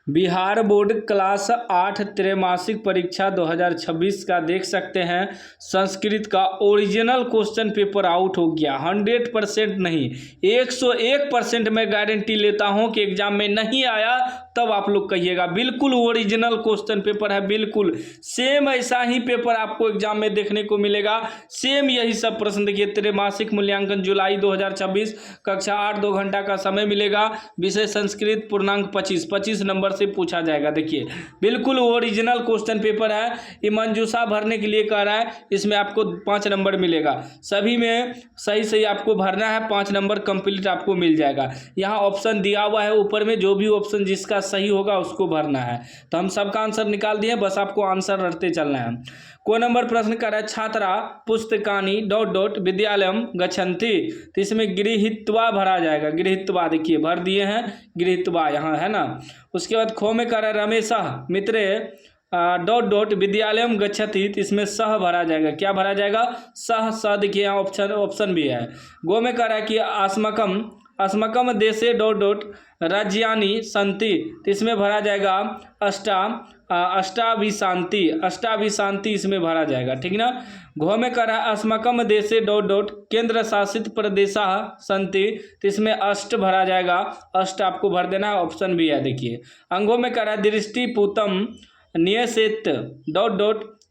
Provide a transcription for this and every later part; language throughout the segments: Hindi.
बिहार बोर्ड क्लास 8 त्रैमासिक परीक्षा 2026 का देख सकते हैं। संस्कृत का ओरिजिनल क्वेश्चन पेपर आउट हो गया। 100% नहीं, 101% मैं गारंटी लेता हूं कि एग्जाम में नहीं आया तब आप लोग कहिएगा। बिल्कुल ओरिजिनल क्वेश्चन पेपर है, बिल्कुल सेम ऐसा ही पेपर आपको एग्जाम में देखने को मिलेगा। सेम यही सब प्रश्न देखिए। त्रैमासिक मूल्यांकन जुलाई 2026, कक्षा 8, 2 घंटा का समय मिलेगा। विषय संस्कृत, पूर्णांक 25 नंबर से पूछा जाएगा। देखिए बिल्कुल ओरिजिनल क्वेश्चन पेपर है। ये मंजूषा भरने के लिए कह रहा है, इसमें आपको 5 नंबर मिलेगा। सभी में सही सही आपको भरना है, 5 नंबर कंप्लीट आपको मिल जाएगा। यहाँ ऑप्शन दिया हुआ है ऊपर में, जो भी ऑप्शन जिसका सही होगा उसको भरना है। तो हम सबका आंसर निकाल दिए, बस आपको आंसर रटते चलना है। को नंबर प्रश्न कर रहा है, छात्रा पुस्तकानि ... विद्यालयम गच्छन्ति। तो इसमें गृहीत्वा भरा जाएगा। गृहीत्वा देखिए भर दिए हैं, गृहीत्वा यहाँ है ना। उसके बाद खो में कह रहा है, रमेशः मित्रे ... विद्यालयम गच्छति। तो इसमें सह भरा जाएगा। क्या भरा जाएगा? सह। स देखिए यहाँ ऑप्शन भी है। गो में कह रहा है कि अस्मकम देशे ... राज्यानि सन्ति। तो इसमें भरा जाएगा अष्टाभिशान्ति। अष्टाभिशान्ति इसमें भरा जाएगा, ठीक ना। घो में कह रहा है, अस्मकम देशे ... केंद्र शासित प्रदेशः सन्ति। तो इसमें अष्ट भरा जाएगा। अष्ट आपको भर देना है, ऑप्शन भी है देखिए। अंगों में कह रहा है, दृष्टिपूतम नियसेत ...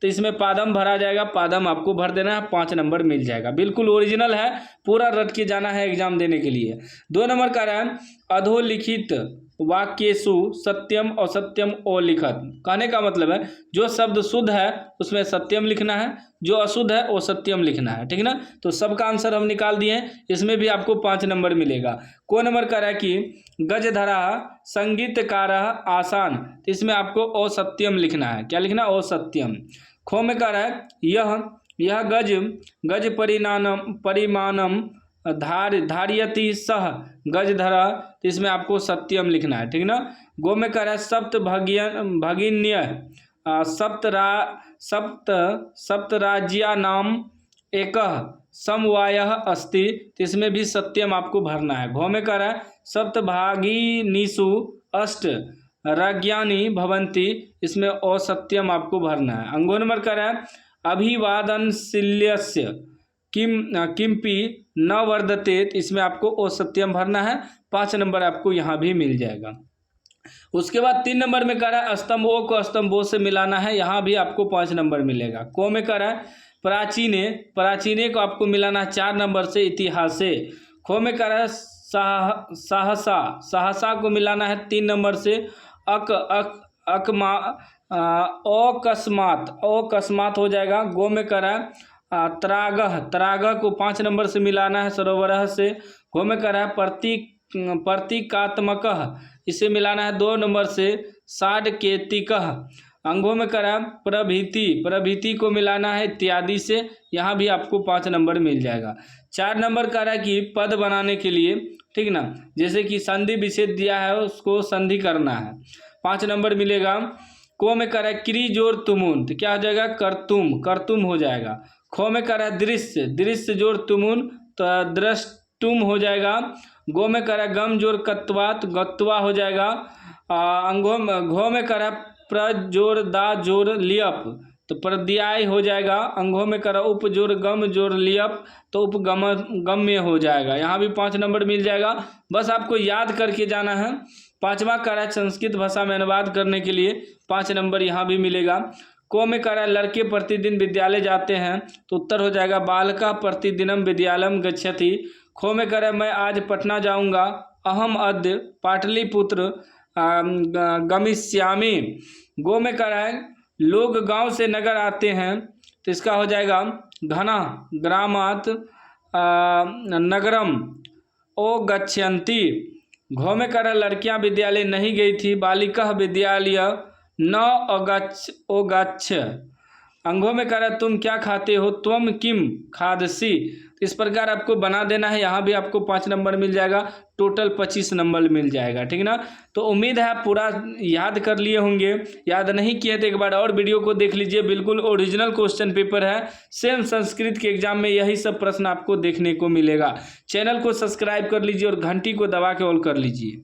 तो इसमें पादम भरा जाएगा। पादम आपको भर देना है, 5 नंबर मिल जाएगा। बिल्कुल ओरिजिनल है, पूरा रट के जाना है एग्जाम देने के लिए। 2 नंबर का रहा है, अधोलिखित वाक्येषु सत्यम असत्यम अलिखत। कहने का मतलब है जो शब्द शुद्ध है उसमें सत्यम लिखना है, जो अशुद्ध है वो सत्यम लिखना है, ठीक ना। तो सबका आंसर हम निकाल दिए। इसमें भी आपको 5 नंबर मिलेगा। को नंबर कह रहा है कि गजधरा संगीतकार आसान। तो इसमें आपको असत्यम लिखना है। क्या लिखना? असत्यम। खो में कह रहा है, यह गज परिमाणम धारियति सह गजधरा। तो इसमें आपको सत्यम लिखना है, ठीक ना। गो में कह रहा है, सप्त भगिन्य सप्तराज्या नाम एक समवायः अस्ति। तो इसमें भी सत्यम आपको भरना है। घो में कह रहा है, सप्तभागिनीषु अष्ट राज्ञानि भवन्ति। इसमें असत्यम आपको भरना है। अंगो नंबर कह रहा है, अभिवादनशील्यस्य किमपि न वर्धते। इसमें आपको असत्यम भरना है। 5 नंबर आपको यहाँ भी मिल जाएगा। उसके बाद 3 नंबर में कह रहा है, स्तंभों को स्तंभों से मिलाना है। यहाँ भी आपको 5 नंबर मिलेगा। को में कह रहा है, प्राचीने को आपको मिलाना है 4 नंबर से इतिहासे। खो में कह रहा है, सहसा को मिलाना है 3 नंबर से अकस्मात हो जाएगा। गो में कह रहा है, त्रागह को 5 नंबर से मिलाना है सरोवरः से। गो में कह रहा है, प्रतीकात्मकः इसे मिलाना है 2 नंबर से साडकेतिकः। अंगों में कह रहा है, प्रभृति को मिलाना है इत्यादि से। यहाँ भी आपको 5 नंबर मिल जाएगा। 4 नंबर कह रहा है कि पद बनाने के लिए, ठीक ना, जैसे कि संधि विच्छेद दिया है उसको संधि करना है, 5 नंबर मिलेगा। को में कह रहा है, क्री जोर तुमुन। तो क्या हो जाएगा? करतुम हो जाएगा। खो में कह रहा है, दृश्य जोर तुमुन, तो द्रष्टुम हो जाएगा। गो में कह रहा है, गम जोर कत्वात, गत्वा हो जाएगा। घो में कह रहा है, प्रजोर दा जोर लियप, तो प्रद्याय हो जाएगा। अंगों में कह रहा है, उप जोर गम जोर लियप, तो उपगम्य हो जाएगा। यहाँ भी 5 नंबर मिल जाएगा। बस आपको याद करके जाना है। 5वां कह रहा है, संस्कृत भाषा में अनुवाद करने के लिए 5 नंबर यहाँ भी मिलेगा। को में कह रहा है, लड़के प्रतिदिन विद्यालय जाते हैं, तो उत्तर हो जाएगा, बालका प्रतिदिनम विद्यालयम गच्छति। खो में कह रहा है, मैं आज पटना जाऊंगा, अहम अद्य पाटलिपुत्र गमिष्यामि। गो में कह रहा है, लोग गांव से नगर आते हैं, तो इसका हो जाएगा, घना ग्रामात नगरम ओ गच्छन्ति। घो में कह रहा है, लड़कियां विद्यालय नहीं गई थी, बालिका विद्यालय न अगच्छ। अंगों में कह रहा है, तुम क्या खाते हो, त्वम किम खादसी। इस प्रकार आपको बना देना है। यहाँ भी आपको 5 नंबर मिल जाएगा। टोटल 25 नंबर मिल जाएगा, ठीक ना। तो उम्मीद है आप पूरा याद कर लिए होंगे। याद नहीं किए तो एक बार और वीडियो को देख लीजिए। बिल्कुल ओरिजिनल क्वेश्चन पेपर है। सेम संस्कृत के एग्जाम में यही सब प्रश्न आपको देखने को मिलेगा। चैनल को सब्सक्राइब कर लीजिए और घंटी को दबा के ऑल कर लीजिए।